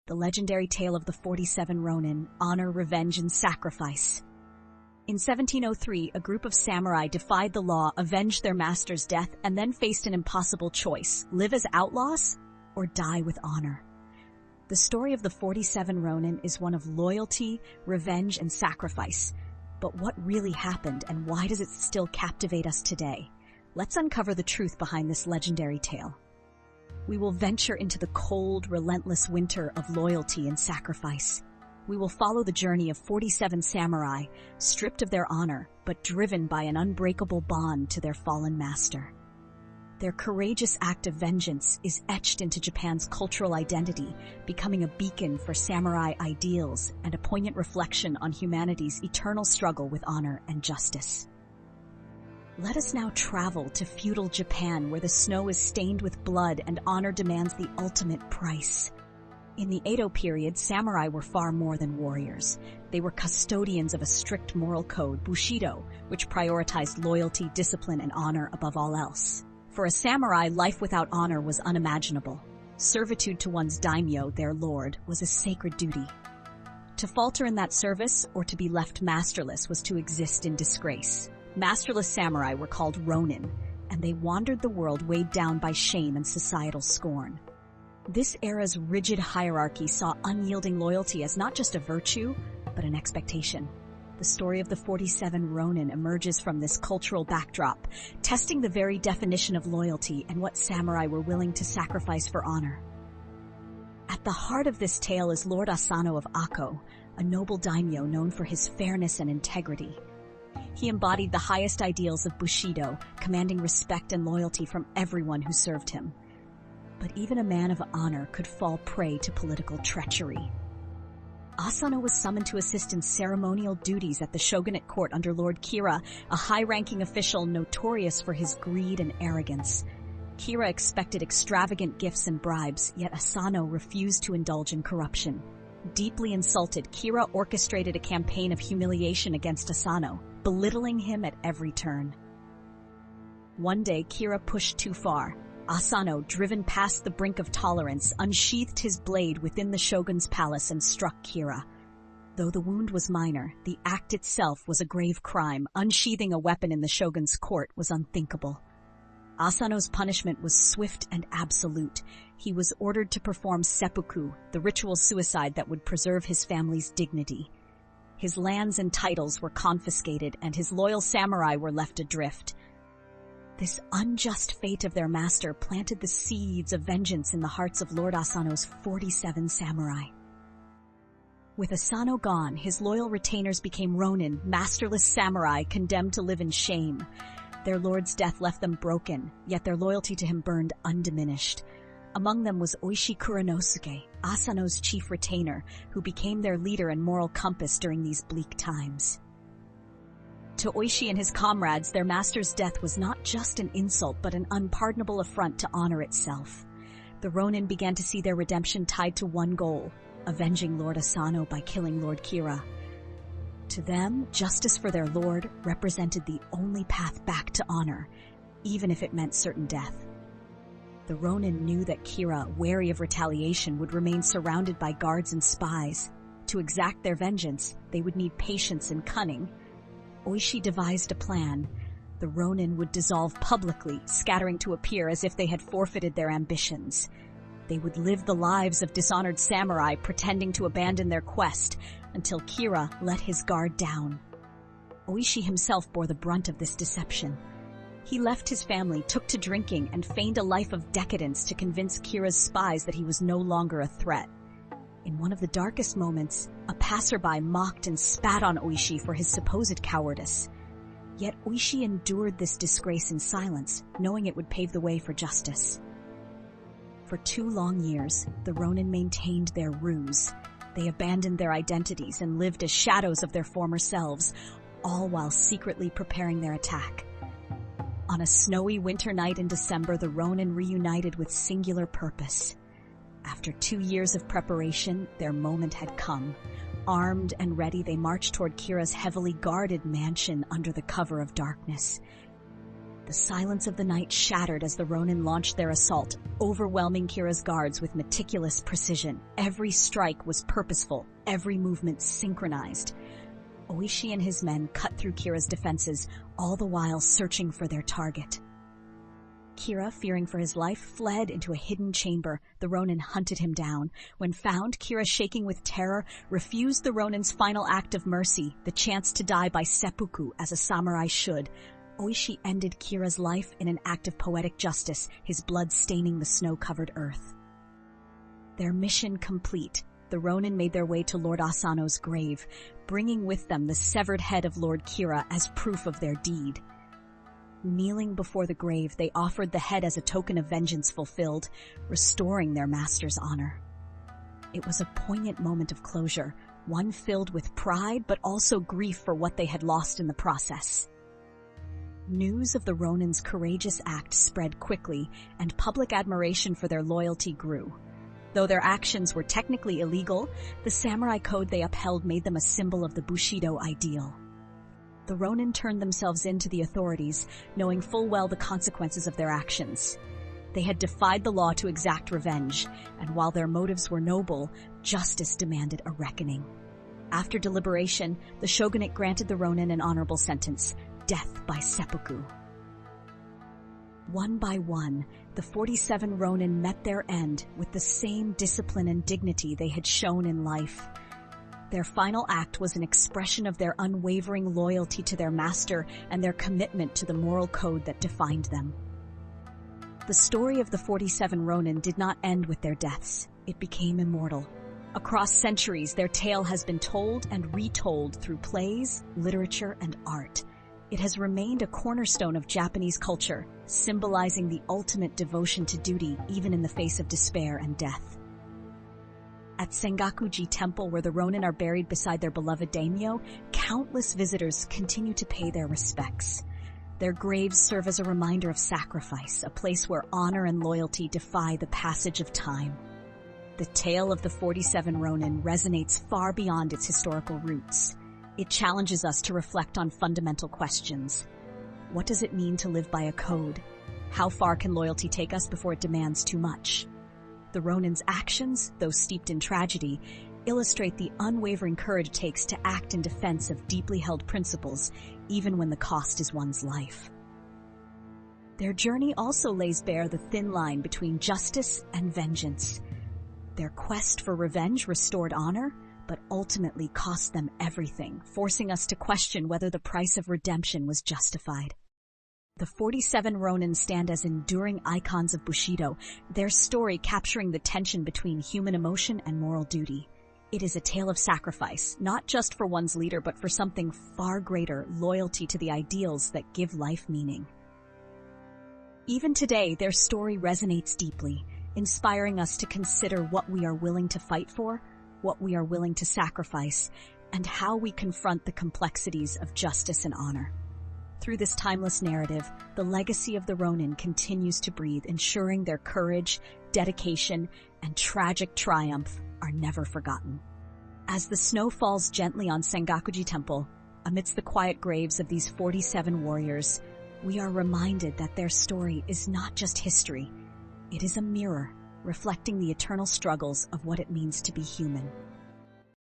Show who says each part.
Speaker 1: the legendary tale of the 47 Ronin, honor, revenge, and sacrifice. In 1703, a group of samurai defied the law, avenged their master's death, and then faced an impossible choice: live as outlaws or die with honor. The story of the 47 Ronin is one of loyalty, revenge, and sacrifice. But what really happened, and why does it still captivate us today? Let's uncover the truth behind this legendary tale. We will venture into the cold, relentless winter of loyalty and sacrifice. We will follow the journey of 47 samurai, stripped of their honor, but driven by an unbreakable bond to their fallen master. Their courageous act of vengeance is etched into Japan's cultural identity, becoming a beacon for samurai ideals and a poignant reflection on humanity's eternal struggle with honor and justice. Let us now travel to feudal Japan, where the snow is stained with blood and honor demands the ultimate price. In the Edo period, samurai were far more than warriors. They were custodians of a strict moral code, Bushido, which prioritized loyalty, discipline, and honor above all else. For a samurai, life without honor was unimaginable. Servitude to one's daimyo, their lord, was a sacred duty. To falter in that service, or to be left masterless, was to exist in disgrace. Masterless samurai were called Ronin, and they wandered the world weighed down by shame and societal scorn. This era's rigid hierarchy saw unyielding loyalty as not just a virtue, but an expectation. The story of the 47 Ronin emerges from this cultural backdrop, testing the very definition of loyalty and what samurai were willing to sacrifice for honor. At the heart of this tale is Lord Asano of Akko, a noble daimyo known for his fairness and integrity. He embodied the highest ideals of Bushido, commanding respect and loyalty from everyone who served him. But even a man of honor could fall prey to political treachery. Asano was summoned to assist in ceremonial duties at the shogunate court under Lord Kira, a high-ranking official notorious for his greed and arrogance. Kira expected extravagant gifts and bribes, yet Asano refused to indulge in corruption. Deeply insulted, Kira orchestrated a campaign of humiliation against Asano, belittling him at every turn. One day, Kira pushed too far. Asano, driven past the brink of tolerance, unsheathed his blade within the shogun's palace and struck Kira. Though the wound was minor, the act itself was a grave crime. Unsheathing a weapon in the shogun's court was unthinkable. Asano's punishment was swift and absolute. He was ordered to perform seppuku, the ritual suicide that would preserve his family's dignity. His lands and titles were confiscated, and his loyal samurai were left adrift. This unjust fate of their master planted the seeds of vengeance in the hearts of Lord Asano's 47 samurai. With Asano gone, his loyal retainers became Ronin, masterless samurai condemned to live in shame. Their lord's death left them broken, yet their loyalty to him burned undiminished. Among them was Oishi Kuranosuke, Asano's chief retainer, who became their leader and moral compass during these bleak times. To Oishi and his comrades, their master's death was not just an insult, but an unpardonable affront to honor itself. The Ronin began to see their redemption tied to one goal: avenging Lord Asano by killing Lord Kira. To them, justice for their lord represented the only path back to honor, even if it meant certain death. The Ronin knew that Kira, wary of retaliation, would remain surrounded by guards and spies. To exact their vengeance, they would need patience and cunning. Oishi devised a plan. The Ronin would dissolve publicly, scattering to appear as if they had forfeited their ambitions. They would live the lives of dishonored samurai, pretending to abandon their quest, until Kira let his guard down. Oishi himself bore the brunt of this deception. He left his family, took to drinking, and feigned a life of decadence to convince Kira's spies that he was no longer a threat. In one of the darkest moments, a passerby mocked and spat on Oishi for his supposed cowardice. Yet Oishi endured this disgrace in silence, knowing it would pave the way for justice. For 2 long years, the Ronin maintained their ruse. They abandoned their identities and lived as shadows of their former selves, all while secretly preparing their attack. On a snowy winter night in December, the Ronin reunited with singular purpose. After 2 years of preparation, their moment had come. Armed and ready, they marched toward Kira's heavily guarded mansion under the cover of darkness. The silence of the night shattered as the Ronin launched their assault, overwhelming Kira's guards with meticulous precision. Every strike was purposeful, every movement synchronized. Oishi and his men cut through Kira's defenses, all the while searching for their target. Kira, fearing for his life, fled into a hidden chamber. The Ronin hunted him down. When found, Kira, shaking with terror, refused the Ronin's final act of mercy, the chance to die by seppuku as a samurai should. Oishi ended Kira's life in an act of poetic justice, his blood staining the snow-covered earth. Their mission complete, the Ronin made their way to Lord Asano's grave, bringing with them the severed head of Lord Kira as proof of their deed. Kneeling before the grave, they offered the head as a token of vengeance fulfilled, restoring their master's honor. It was a poignant moment of closure, one filled with pride but also grief for what they had lost in the process. News of the Ronin's courageous act spread quickly, and public admiration for their loyalty grew. Though their actions were technically illegal, the samurai code they upheld made them a symbol of the Bushido ideal. The Ronin turned themselves in to the authorities, knowing full well the consequences of their actions. They had defied the law to exact revenge, and while their motives were noble, justice demanded a reckoning. After deliberation, the shogunate granted the Ronin an honorable sentence, death by seppuku. One by one, the 47 Ronin met their end with the same discipline and dignity they had shown in life. Their final act was an expression of their unwavering loyalty to their master and their commitment to the moral code that defined them. The story of the 47 Ronin did not end with their deaths. It became immortal. Across centuries, their tale has been told and retold through plays, literature, and art. It has remained a cornerstone of Japanese culture, symbolizing the ultimate devotion to duty even in the face of despair and death. At Sengakuji Temple, where the Ronin are buried beside their beloved daimyo, countless visitors continue to pay their respects. Their graves serve as a reminder of sacrifice, a place where honor and loyalty defy the passage of time. The tale of the 47 Ronin resonates far beyond its historical roots. It challenges us to reflect on fundamental questions. What does it mean to live by a code? How far can loyalty take us before it demands too much? The Ronin's actions, though steeped in tragedy, illustrate the unwavering courage it takes to act in defense of deeply held principles, even when the cost is one's life. Their journey also lays bare the thin line between justice and vengeance. Their quest for revenge restored honor, but ultimately cost them everything, forcing us to question whether the price of redemption was justified. The 47 Ronin stand as enduring icons of Bushido, their story capturing the tension between human emotion and moral duty. It is a tale of sacrifice, not just for one's leader, but for something far greater, loyalty to the ideals that give life meaning. Even today, their story resonates deeply, inspiring us to consider what we are willing to fight for, what we are willing to sacrifice, and how we confront the complexities of justice and honor. Through this timeless narrative, the legacy of the Ronin continues to breathe, ensuring their courage, dedication, and tragic triumph are never forgotten. As the snow falls gently on Sengakuji Temple, amidst the quiet graves of these 47 warriors, we are reminded that their story is not just history. It is a mirror, reflecting the eternal struggles of what it means to be human.